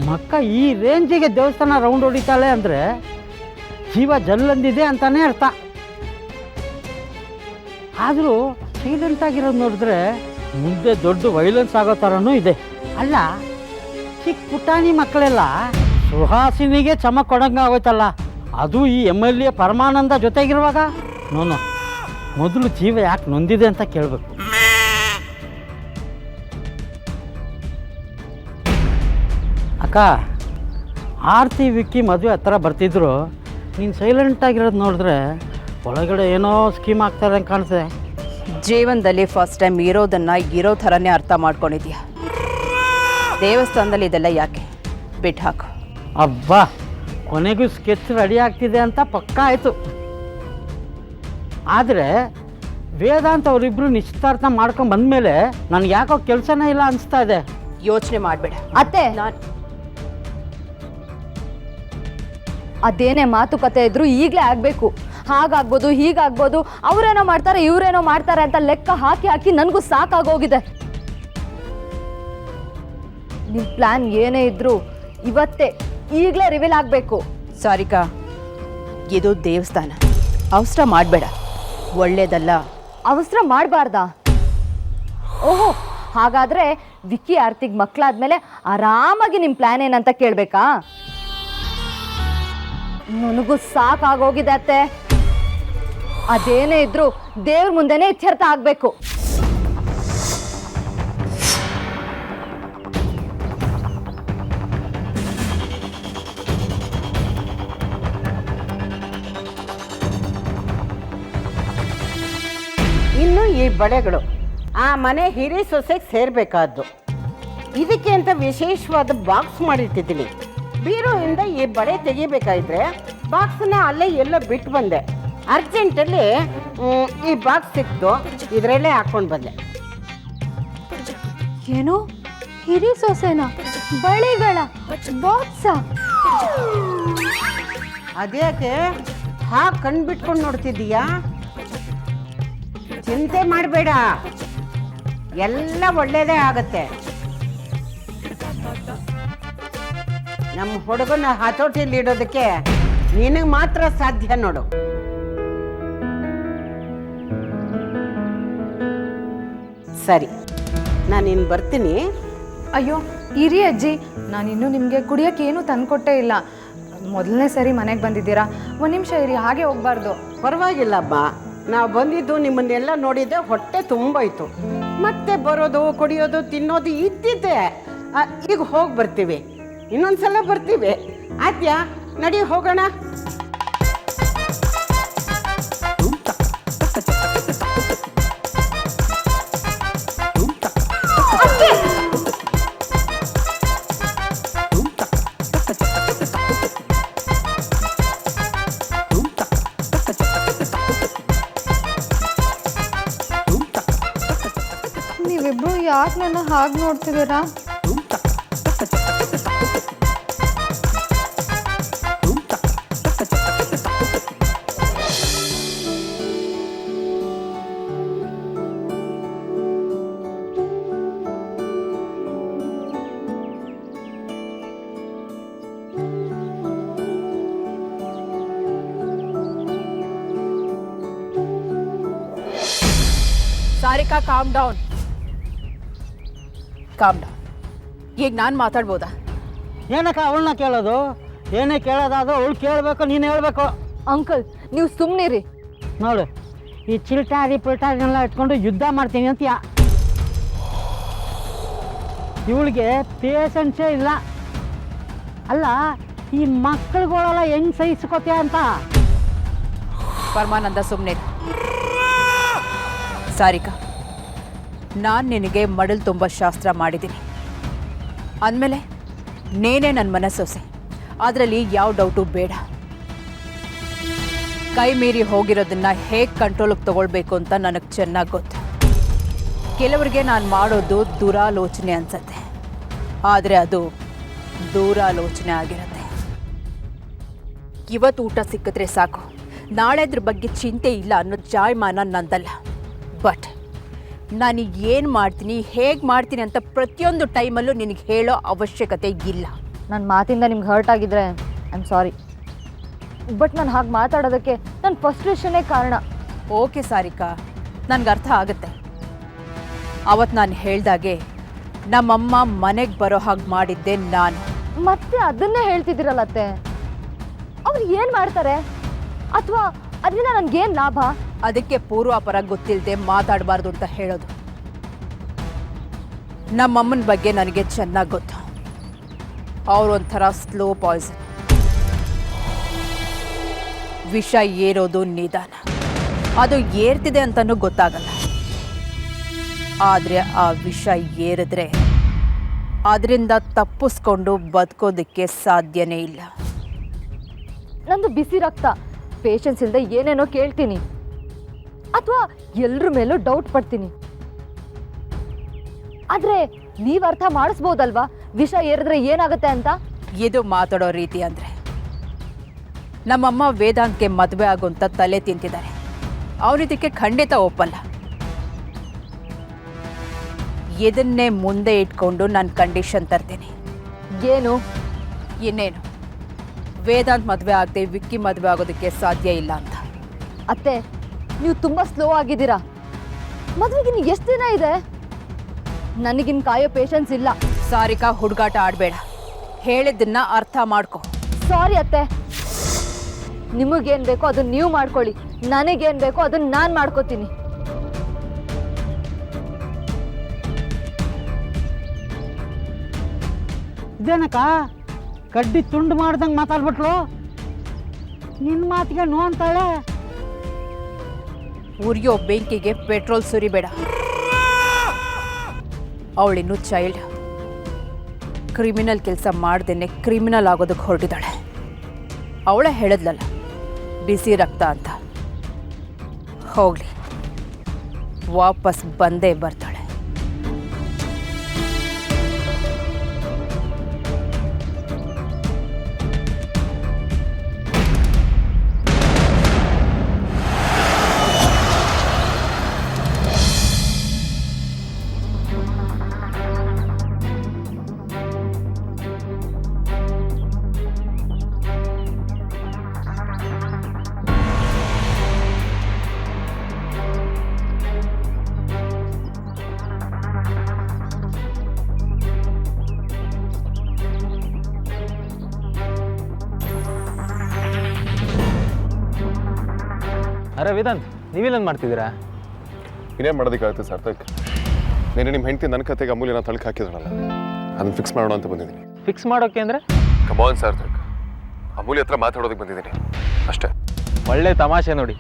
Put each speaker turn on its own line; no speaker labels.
ನಮ್ಮಕ್ಕ ಈ ರೇಂಜಿಗೆ ದೇವಸ್ಥಾನ ರೌಂಡ್ ಹೊಡಿತಾಳೆ ಅಂದರೆ ಜೀವ ಜಲ್ಲಂದಿದೆ ಅಂತಾನೆ ಅರ್ಥ. ಆದರೂ ಸೈಲೆಂಟಾಗಿರೋದು ನೋಡಿದ್ರೆ ಮುಂದೆ ದೊಡ್ಡ ವೈಲೆನ್ಸ್ ಆಗೋ ಥರನೂ ಇದೆ. ಅಲ್ಲ, ಚಿಕ್ಕ ಪುಟಾಣಿ ಮಕ್ಕಳೆಲ್ಲ ಸುಹಾಸಿನಿಗೆ ಚಮಕ್ ಕೊಡಂಗೆ ಆಗೋಯ್ತಲ್ಲ, ಅದು ಈ MLA ಪರಮಾನಂದ ಜೊತೆಗಿರುವಾಗ. ನೋನು ಮೊದಲು ಜೀವ ಯಾಕೆ ನೊಂದಿದೆ ಅಂತ ಕೇಳಬೇಕು. ಅಕ್ಕ, ಆರ್ತಿ ವಿಕ್ಕಿ ಮದುವೆ ಹತ್ರ ಬರ್ತಿದ್ರು, ನೀನು ಸೈಲೆಂಟಾಗಿರೋದು ನೋಡಿದ್ರೆ ಒಳಗಡೆ ಏನೋ ಸ್ಕೀಮ್ ಆಗ್ತಾರೆ ಅಂತ ಕಾಣಿಸ್ದೆ.
ಜೀವನದಲ್ಲಿ ಫಸ್ಟ್ ಟೈಮ್ ಇರೋದನ್ನು ಇರೋ ಥರನೇ ಅರ್ಥ ಮಾಡ್ಕೊಂಡಿದ್ಯಾ. ದೇವಸ್ಥಾನದಲ್ಲಿ ಇದೆಲ್ಲ ಯಾಕೆ, ಬಿಟ್ಟು ಹಾಕು.
ಅಬ್ಬಾ, ಕೊನೆಗೂ ಸ್ಕೆಚ್ ರೆಡಿ ಆಗ್ತಿದೆ ಅಂತ ಪಕ್ಕಾ ಆಯಿತು. ಆದರೆ ವೇದಾಂತ್ ಅವರಿಬ್ಬರು ನಿಶ್ಚಿತಾರ್ಥ ಮಾಡ್ಕೊಂಡು ಬಂದಮೇಲೆ ನನಗೆ ಯಾಕೋ ಕೆಲಸನೇ ಇಲ್ಲ ಅನಿಸ್ತಾ ಇದೆ.
ಯೋಚನೆ ಮಾಡಬೇಡ
ಅತ್ತೆ. ಅದೇನೇ ಮಾತುಕತೆ ಇದ್ರು ಈಗಲೇ ಆಗಬೇಕು. ಹಾಗಾಗ್ಬೋದು, ಹೀಗಾಗ್ಬೋದು, ಅವರೇನೋ ಮಾಡ್ತಾರೆ, ಇವರೇನೋ ಮಾಡ್ತಾರೆ ಅಂತ ಲೆಕ್ಕ ಹಾಕಿ ಹಾಕಿ ನನಗೂ ಸಾಕಾಗೋಗಿದೆ. ನಿಮ್ಮ ಪ್ಲಾನ್ ಏನೇ ಇದ್ರು ಇವತ್ತೇ ಈಗಲೇ ರಿವೀಲ್ ಆಗಬೇಕು.
ಸಾರಿಕಾ, ಇದು ದೇವಸ್ಥಾನ, ಅವಸರ ಮಾಡಬೇಡ, ಒಳ್ಳೇದಲ್ಲ.
ಅವಸರ ಮಾಡಬಾರ್ದಾ? ಓಹೋ, ಹಾಗಾದ್ರೆ ವಿಕ್ಕಿ ಆರ್ತಿಗೆ ಮಕ್ಕಳಾದ್ಮೇಲೆ ಆರಾಮಾಗಿ ನಿಮ್ಮ ಪ್ಲಾನ್ ಏನಂತ ಕೇಳಬೇಕಾ? ನನಗೂ ಸಾಕಾಗೋಗಿದೆ ಅತ್ತೆ. ಅದೇನೇ ಇದ್ರು ದೇವ್ರ ಮುಂದೆನೇ ಇತ್ಯರ್ಥ ಆಗಬೇಕು.
ಇನ್ನು ಈ ಬಳೆಗಳು ಆ ಮನೆ ಹಿರಿ ಸೊಸೆಗೆ ಸೇರಬೇಕಾದ್ದು. ಇದಕ್ಕೆ ಅಂತ ವಿಶೇಷವಾದ ಬಾಕ್ಸ್ ಮಾಡಿಟ್ಟಿದ್ದೀನಿ. ಬೀರುವಿಂದ ಈ ಬಳೆ ತೆಗಿಬೇಕಾದ್ರೆ ಬಾಕ್ಸನ್ನ ಅಲ್ಲೇ ಎಲ್ಲ ಬಿಟ್ಟು ಬಂದೆ. ಅರ್ಜೆಂಟಲ್ಲಿ ಈ ಬಾಕ್ಸ್ ಸಿಕ್ತು, ಇದರಲ್ಲೇ ಹಾಕೊಂಡು ಬಂದೆ.
ಏನು ಹಿರಿ ಸೊಸೆನ ಬಳೆಗಳ ಬಾಕ್ಸ?
ಅದ್ಯಾಕೆ ಹಾಗೆ ಕಣ್ಬಿಟ್ಕೊಂಡು ನೋಡ್ತಿದ್ದೀಯಾ? ಚಿಂತೆ ಮಾಡಬೇಡ, ಎಲ್ಲ ಒಳ್ಳೇದೇ ಆಗತ್ತೆ. ನಮ್ಮ ಹುಡುಗನ ಹತೋಟಿಯಲ್ಲಿ ಇಡೋದಕ್ಕೆ ನಿನಗೆ ಮಾತ್ರ ಸಾಧ್ಯ ನೋಡು. ಸರಿ, ನಾನಿನ್ನು ಬರ್ತೀನಿ.
ಅಯ್ಯೋ ಇರಿ ಅಜ್ಜಿ, ನಾನಿನ್ನೂ ನಿಮಗೆ ಕುಡಿಯೋಕ್ಕೆ ಏನೂ ತಂದುಕೊಟ್ಟೇ ಇಲ್ಲ. ಮೊದಲನೇ ಸರಿ ಮನೆಗೆ ಬಂದಿದ್ದೀರಾ, ಒಂದು ನಿಮಿಷ ಇರಿ, ಹಾಗೆ ಹೋಗಬಾರ್ದು.
ಪರವಾಗಿಲ್ಲಮ್ಮ, ನಾವು ಬಂದಿದ್ದು ನಿಮ್ಮನ್ನೆಲ್ಲ ನೋಡಿದ್ದೆ, ಹೊಟ್ಟೆ ತುಂಬೋಯ್ತು. ಮತ್ತೆ ಬರೋದು, ಕುಡಿಯೋದು, ತಿನ್ನೋದು ಇದ್ದಿದ್ದೆ. ಈಗ ಹೋಗಿ ಬರ್ತೀವಿ, ಇನ್ನೊಂದ್ಸಲ ಬರ್ತೀವಿ. ಆದ್ಯಾ, ನಡಿ ಹೋಗೋಣ.
ನೀವಿಬ್ರು ಯಾಕೆ ನನ್ನ ಹಾಗೆ ನೋಡ್ತಿದ್ದೀರಾ?
Sarika, calm down. ಈಗ ನಾನು ಮಾತಾಡ್ಬೋದಾ?
ಏನಕ್ಕ ಅವಳನ್ನ ಕೇಳೋದು? ಏನೇ ಕೇಳೋದಾದ್ರೂ ಅವಳು ಕೇಳಬೇಕು, ನೀನು ಹೇಳಬೇಕು.
ಅಂಕಲ್, ನೀವು ಸುಮ್ಮನಿರಿ.
ನೋಡು, ಈ ಚಿಲ್ಟಾರಿ ಪಿಲ್ಟಾರಿನೆಲ್ಲ ಇಟ್ಕೊಂಡು ಯುದ್ಧ ಮಾಡ್ತೀನಿ ಅಂತೀಯ. ಇವಳಿಗೆ ಪೇಷನ್ಸೇ ಇಲ್ಲ. ಅಲ್ಲ, ಈ ಮಕ್ಕಳುಗಳೆಲ್ಲ ಹೆಂಗೆ ಸಹಿಸ್ಕೋತೀಯ ಅಂತ.
ಪರಮಾನಂದ, ಸುಮ್ಮನೆ. ಸಾರಿಕಾ, ನಾನು ನಿನಗೆ ಮಡಲು ತುಂಬ ಶಾಸ್ತ್ರ ಮಾಡಿದ್ದೀನಿ ಅಂದಮೇಲೆ ನೇನೇ ನನ್ನ ಮನಸ್ಸೊಸೆ, ಅದರಲ್ಲಿ ಯಾವ ಡೌಟು ಬೇಡ. ಕೈ ಮೀರಿ ಹೋಗಿರೋದನ್ನ ಹೇಗೆ ಕಂಟ್ರೋಲಿಗೆ ತಗೊಳ್ಬೇಕು ಅಂತ ನನಗೆ ಚೆನ್ನಾಗಿ ಗೊತ್ತು. ಕೆಲವರಿಗೆ ನಾನು ಮಾಡೋದು ದುರಾಲೋಚನೆ ಅನ್ಸತ್ತೆ, ಆದರೆ ಅದು ದೂರಾಲೋಚನೆ ಆಗಿರುತ್ತೆ. ಇವತ್ತು ಊಟ ಸಿಕ್ಕಿದ್ರೆ ಸಾಕು, ನಾಳೆದ್ರ ಬಗ್ಗೆ ಚಿಂತೆ ಇಲ್ಲ ಅನ್ನೋ ಜಾಯಮಾನ ನಂದಲ್ಲ. ಬಟ್ ನಾನು ಏನು ಮಾಡ್ತೀನಿ, ಹೇಗೆ ಮಾಡ್ತೀನಿ ಅಂತ ಪ್ರತಿಯೊಂದು ಟೈಮಲ್ಲೂ ನಿನಗೆ ಹೇಳೋ ಅವಶ್ಯಕತೆ ಇಲ್ಲ.
ನನ್ನ ಮಾತಿಂದ ನಿಮ್ಗೆ ಹರ್ಟ್ ಆಗಿದ್ರೆ ಐ ಆಮ್ ಸಾರಿ. ಬಟ್ ನಾನು ಹಾಗೆ ಮಾತಾಡೋದಕ್ಕೆ ನನ್ನ ಫ್ರಸ್ಟ್ರೇಷನ್ನೇ ಕಾರಣ.
ಓಕೆ ಸಾರಿಕಾ, ನನಗೆ ಅರ್ಥ ಆಗುತ್ತೆ. ಅವತ್ತು ನಾನು ಹೇಳ್ದಾಗೆ ನಮ್ಮಮ್ಮ ಮನೆಗೆ ಬರೋ ಹಾಗೆ ಮಾಡಿದ್ದೆ ನಾನು.
ಮತ್ತೆ ಅದನ್ನೇ ಹೇಳ್ತಿದ್ದೀರಲ್ಲ ಅತ್ತೆ. ಅವ್ರು ಏನು ಮಾಡ್ತಾರೆ ಅಥವಾ ಅದರಿಂದ ನನಗೇನು ಲಾಭ?
ಅದಕ್ಕೆ ಪೂರ್ವಾಪರ ಗೊತ್ತಿಲ್ಲದೆ ಮಾತಾಡಬಾರ್ದು ಅಂತ ಹೇಳೋದು. ನಮ್ಮಮ್ಮನ ಬಗ್ಗೆ ನನಗೆ ಚೆನ್ನಾಗಿ ಗೊತ್ತು. ಅವರೊಂಥರ ಸ್ಲೋ ಪಾಯ್ಸನ್. ವಿಷ ಏರೋದು ನಿಧಾನ, ಅದು ಏರ್ತಿದೆ ಅಂತನೂ ಗೊತ್ತಾಗಲ್ಲ. ಆದರೆ ಆ ವಿಷ ಏರಿದ್ರೆ ಅದರಿಂದ ತಪ್ಪಿಸ್ಕೊಂಡು ಬದುಕೋದಕ್ಕೆ ಸಾಧ್ಯನೇ ಇಲ್ಲ.
ನಂದು ಬಿಸಿ ರಕ್ತ, ಪೇಷನ್ಸ್ ಇಲ್ಲದೆ ಏನೇನೋ ಕೇಳ್ತೀನಿ ಅಥವಾ ಎಲ್ಲರ ಮೇಲೂ ಡೌಟ್ ಪಡ್ತೀನಿ. ಆದರೆ ನೀವು ಅರ್ಥ ಮಾಡಿಸ್ಬೋದಲ್ವಾ ವಿಷ ಏರಿದ್ರೆ ಏನಾಗುತ್ತೆ ಅಂತ?
ಇದು ಮಾತಾಡೋ ರೀತಿ ಅಂದರೆ ನಮ್ಮಮ್ಮ ವೇದಾಂತ್ಗೆ ಮದುವೆ ಆಗೋಂತ ತಲೆ ತಿಂತಿದ್ದಾರೆ. ಅವನಿದಕ್ಕೆ ಖಂಡಿತ ಒಪ್ಪಲ್ಲ. ಇದನ್ನೇ ಮುಂದೆ ಇಟ್ಕೊಂಡು ನಾನು ಕಂಡೀಷನ್ ತರ್ತೀನಿ.
ಏನು?
ಇನ್ನೇನು, ವೇದಾಂತ್ ಮದುವೆ ಆಗದೆ ವಿಕ್ಕಿ ಮದುವೆ ಆಗೋದಕ್ಕೆ ಸಾಧ್ಯ ಇಲ್ಲ ಅಂತ.
ಅತ್ತೆ, ನೀವು ತುಂಬ ಸ್ಲೋ ಆಗಿದ್ದೀರಾ. ಮದುವೆಗಿನ್ನು ಎಷ್ಟು ದಿನ ಇದೆ? ನನಗಿನ್ ಕಾಯೋ ಪೇಷನ್ಸ್ ಇಲ್ಲ.
ಸಾರಿಕಾ, ಹುಡುಗಾಟ ಆಡಬೇಡ. ಹೇಳಿದ್ದನ್ನ ಅರ್ಥ ಮಾಡ್ಕೊ.
ಸಾರಿ ಅತ್ತೆ, ನಿಮಗೇನು ಬೇಕೋ ಅದನ್ನ ನೀವು ಮಾಡ್ಕೊಳ್ಳಿ, ನನಗೇನು ಬೇಕೋ ಅದನ್ನ ನಾನು ಮಾಡ್ಕೋತೀನಿ.
ಇದೇನಕ್ಕ ಕಡ್ಡಿ ತುಂಡು ಮಾಡ್ದಂಗೆ ಮಾತಾಡ್ಬಿಟ್ಲು. ನಿನ್ನ ಮಾತಿಗೆ ನೋ ಅಂತಾಳೆ.
ಉರಿಯೋ ಬೆಂಕಿಗೆ ಪೆಟ್ರೋಲ್ ಸುರಿಬೇಡ. ಅವಳಿನ್ನೂ ಚೈಲ್ಡ್. ಕ್ರಿಮಿನಲ್ ಕೆಲಸ ಮಾಡ್ದೇನೆ ಕ್ರಿಮಿನಲ್ ಆಗೋದಕ್ಕೆ ಹೊರಟಿದ್ದಾಳೆ. ಅವಳೇ ಹೇಳಿದ್ಲಲ್ಲ ಬಿಸಿ ರಕ್ತ ಅಂತ. ಹೋಗ್ಲಿ, ವಾಪಸ್ ಬಂದೇ ಬರ್ತಾಳೆ.
ಅರೆ ವೇದಾಂತ್, ನೀವೇನು ಮಾಡ್ತಿದ್ದೀರಾ?
ಇನ್ನೇನು ಮಾಡೋದಕ್ಕಾಗುತ್ತೆ ಸಾರ್ಥಕ್. ನೀನು ನಿಮ್ಮ ಹೆಂಡತಿ ನನ್ನ ಕತೆಗೆ ಅಮೂಲ್ಯನ ತಳಕ್ಕೆ ಹಾಕಿದ್ರಲ್ಲ, ಅದನ್ನು ಫಿಕ್ಸ್ ಮಾಡೋಣ ಅಂತ ಬಂದಿದ್ದೀನಿ.
ಫಿಕ್ಸ್ ಮಾಡೋಕ್ಕೆ ಅಂದರೆ?
ಕಮಾನ್ ಸಾರ್ಥಕ್, ಅಮೂಲ್ಯ ಹತ್ರ ಮಾತಾಡೋದಕ್ಕೆ ಬಂದಿದ್ದೀನಿ ಅಷ್ಟೇ.
ಒಳ್ಳೆ ತಮಾಷೆ ನೋಡಿ.